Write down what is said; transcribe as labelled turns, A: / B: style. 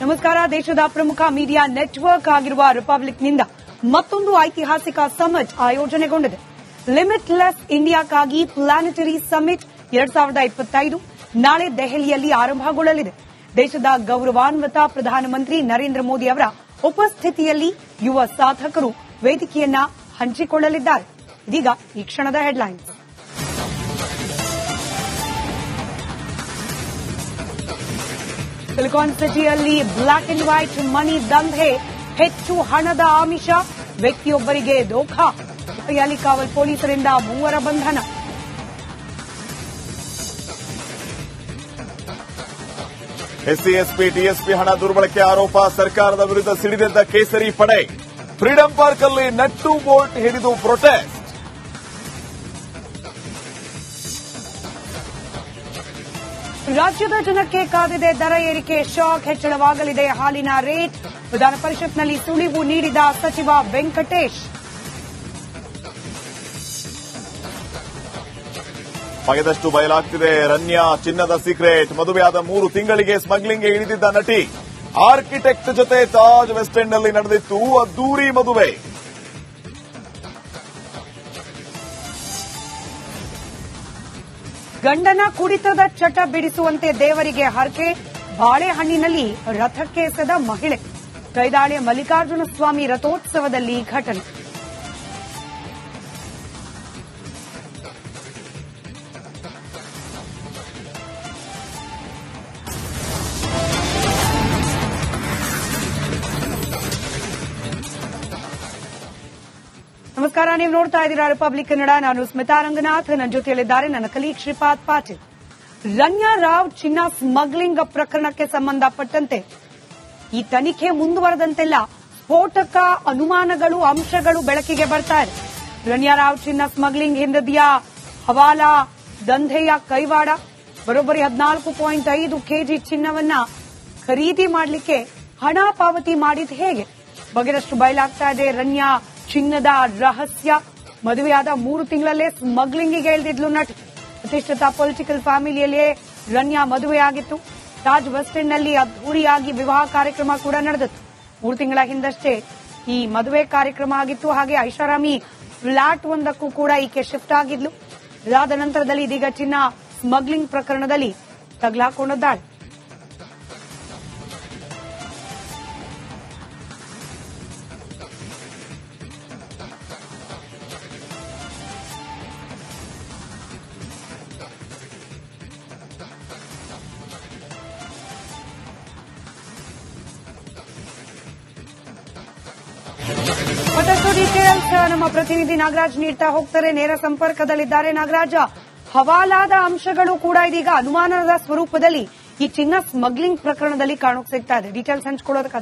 A: ನಮಸ್ಕಾರ. ದೇಶದ ಪ್ರಮುಖ ಮೀಡಿಯಾ ನೆಟ್ವರ್ಕ್ ಆಗಿರುವ ರಿಪಬ್ಲಿಕ್ನಿಂದ ಮತ್ತೊಂದು ಐತಿಹಾಸಿಕ ಸಮಿಟ್ ಆಯೋಜನೆಗೊಂಡಿದೆ. ಲಿಮಿಟ್ಲೆಸ್ ಇಂಡಿಯಾಕ್ಕಾಗಿ ಪ್ಲಾನೆಟರಿ ಸಮಿಟ್ 2025 ನಾಳೆ ದೆಹಲಿಯಲ್ಲಿ ಆರಂಭಗೊಳ್ಳಲಿದೆ. ದೇಶದ ಗೌರವಾನ್ವಿತ ಪ್ರಧಾನಮಂತ್ರಿ ನರೇಂದ್ರ ಮೋದಿ ಅವರ ಉಪಸ್ಥಿತಿಯಲ್ಲಿ ಯುವ ಸಾಧಕರು ವೇದಿಕೆಯನ್ನ ಹಂಚಿಕೊಳ್ಳಲಿದ್ದಾರೆ. ಇದೀಗ ಈ ಕ್ಷಣದ ಹೆಡ್ಲೈನ್ಸ್. ಸಿಲಿಕಾನ್ ಸಿಟಿಯಲ್ಲಿ ಬ್ಲಾಕ್ ಅಂಡ್ ವೈಟ್ ಮನಿ ದಂಧೆ, ಹೆಚ್ಚು ಹಣದ ಆಮಿಷ, ವ್ಯಕ್ತಿಯೊಬ್ಬರಿಗೆ ದೋಖಾ, ಅಲಿಕಾವಲ್ ಪೊಲೀಸರಿಂದ 3 ಬಂಧನ.
B: ಎಸ್ಸಿ, ಎಸ್ಪಿ, ಟಿಎಸ್ಪಿ ಹಣ ದುರ್ಬಳಕೆ ಆರೋಪ, ಸರ್ಕಾರದ ವಿರುದ್ಧ ಸಿಡಿದೆದ್ದ ಕೇಸರಿ ಪಡೆ. ಫ್ರೀಡಂ ಪಾರ್ಕ್ ಅಲ್ಲಿ ನಟ್ಟು ಬೋಲ್ಟ್ ಹಿಡಿದು ಪ್ರೊಟೆಸ್ಟ್.
A: ರಾಜ್ಯದ ಜನಕ್ಕೆ ಕಾದಿದೆ ದರ ಏರಿಕೆ, ಶಾಕ್, ಹೆಚ್ಚಳವಾಗಲಿದೆ ಹಾಲಿನ ರೇಟ್. ವಿಧಾನ ಪರಿಷತ್ನಲ್ಲಿ ಸುಳಿವು ನೀಡಿದ ಸಚಿವ ವೆಂಕಟೇಶ್.
B: ಬಗೆದಷ್ಟು ಬಯಲಾಗ್ತಿದೆ ರನ್ಯಾ ಚಿನ್ನದ ಸೀಕ್ರೆಟ್. ಮದುವೆಯಾದ 3 ತಿಂಗಳಿಗೆ ಸ್ಮಗ್ಲಿಂಗ್ಗೆ ಇಳಿದಿದ್ದ ನಟಿ. ಆರ್ಕಿಟೆಕ್ಟ್ ಜೊತೆ ತಾಜ್ ವೆಸ್ಟ್ ಎಂಡ್ ನಲ್ಲಿ ನಡೆದಿತ್ತು ಅದ್ದೂರಿ ಮದುವೆ.
A: ಗಂಡನ ಕುಡಿತದ ಚಟ ಬಿಡಿಸುವಂತೆ ದೇವರಿಗೆ ಹರಕೆ, ಬಾಳೆಹಣ್ಣಿನಲ್ಲಿ ರಥಕ್ಕೆ ಎಸೆದ ಮಹಿಳೆ. ಕೈದಾಳೆ ಮಲ್ಲಿಕಾರ್ಜುನ ಸ್ವಾಮಿ ರಥೋತ್ಸವದಲ್ಲಿ ಘಟನೆ. ನಮಸ್ಕಾರ. ನೀವು ನೋಡ್ತಾ ಇದ್ದೀರಾ ರಿಪಬ್ಲಿಕ್ ಕನ್ನಡ. ನಾನು ಸ್ಮಿತಾ ರಂಗನಾಥ್. ನನ್ನ ಜೊತೆಯಲ್ಲಿದ್ದಾರೆ ನನ್ನ ಕಲೀಗ್ ಶ್ರೀಪಾದ್ ಪಾಟೀಲ್. ರನ್ಯಾ ರಾವ್ ಚಿನ್ನ ಸ್ಮಗ್ಲಿಂಗ್ ಪ್ರಕರಣಕ್ಕೆ ಸಂಬಂಧಪಟ್ಟಂತೆ ಈ ತನಿಖೆ ಮುಂದುವರೆದಂತೆಲ್ಲ ಸ್ಫೋಟಕ ಅನುಮಾನಗಳು, ಅಂಶಗಳು ಬೆಳಕಿಗೆ ಬರ್ತಾ ಇದೆ. ರನ್ಯಾ ರಾವ್ ಚಿನ್ನ ಸ್ಮಗ್ಲಿಂಗ್ ಹಿಂದಿದೆಯಾ, ಹವಾಲಾ ದಂಧೆಯ ಕೈವಾಡ, ಬರೋಬ್ಬರಿ 14.5 ಕೆಜಿ ಚಿನ್ನವನ್ನ ಖರೀದಿ ಮಾಡಲಿಕ್ಕೆ ಹಣ ಪಾವತಿ ಮಾಡಿದ ಹೇಗೆ, ಬಗೆದಷ್ಟು ಬಯಲಾಗ್ತಾ ಇದೆ ರನ್ಯಾ ಚಿನ್ನದ ರಹಸ್ಯ. ಮದುವೆಯಾದ 3 ತಿಂಗಳಲ್ಲೇ ಸ್ಮಗ್ಲಿಂಗಿಗೆ ಇಳಿದಿದ್ಲು ನಟಿ. ಪ್ರತಿಷ್ಠಿತ ಪೊಲಿಟಿಕಲ್ ಫ್ಯಾಮಿಲಿಯಲ್ಲೇ ರನ್ಯಾ ಮದುವೆಯಾಗಿತ್ತು. ತಾಜ್ ವೆಸ್ಟ್ ಎಂಡ್ ನಲ್ಲಿ ಅದ್ದೂರಿಯಾಗಿ ವಿವಾಹ ಕಾರ್ಯಕ್ರಮ ಕೂಡ ನಡೆದಿತ್ತು. 3 ತಿಂಗಳ ಹಿಂದಷ್ಟೇ ಈ ಮದುವೆ ಕಾರ್ಯಕ್ರಮ ಆಗಿತ್ತು. ಹಾಗೆ ಐಷಾರಾಮಿ ಫ್ಲಾಟ್ ಒಂದಕ್ಕೂ ಕೂಡ ಈಕೆ ಶಿಫ್ಟ್ ಆಗಿದ್ಲು. ಇದಾದ ನಂತರದಲ್ಲಿ ಇದೀಗ ಚಿನ್ನ ಸ್ಮಗ್ಲಿಂಗ್ ಪ್ರಕರಣದಲ್ಲಿ ತಗಲಾಕೊಂಡಿದ್ದಾಳೆ. ಮತ್ತಷ್ಟು ಡೀಟೇಲ್ಸ್ ನಮ್ಮ ಪ್ರತಿನಿಧಿ ನಾಗರಾಜ್ ನೀಡ್ತಾ ಹೋಗ್ತಾರೆ. ನೇರ ಸಂಪರ್ಕದಲ್ಲಿದ್ದಾರೆ ನಾಗರಾಜ. ಹವಾಲಾದ ಅಂಶಗಳು ಕೂಡ ಇದೀಗ ಅನುಮಾನದ ಸ್ವರೂಪದಲ್ಲಿ ಈ ಚಿನ್ನ ಸ್ಮಗ್ಲಿಂಗ್ ಪ್ರಕರಣದಲ್ಲಿ ಕಾಣೋಕ್ ಸಿಗ್ತಾ ಇದೆ. ಡೀಟೇಲ್ಸ್ ಹಂಚ್ಕೊಳ್ಳೋದಕ್ಕೆ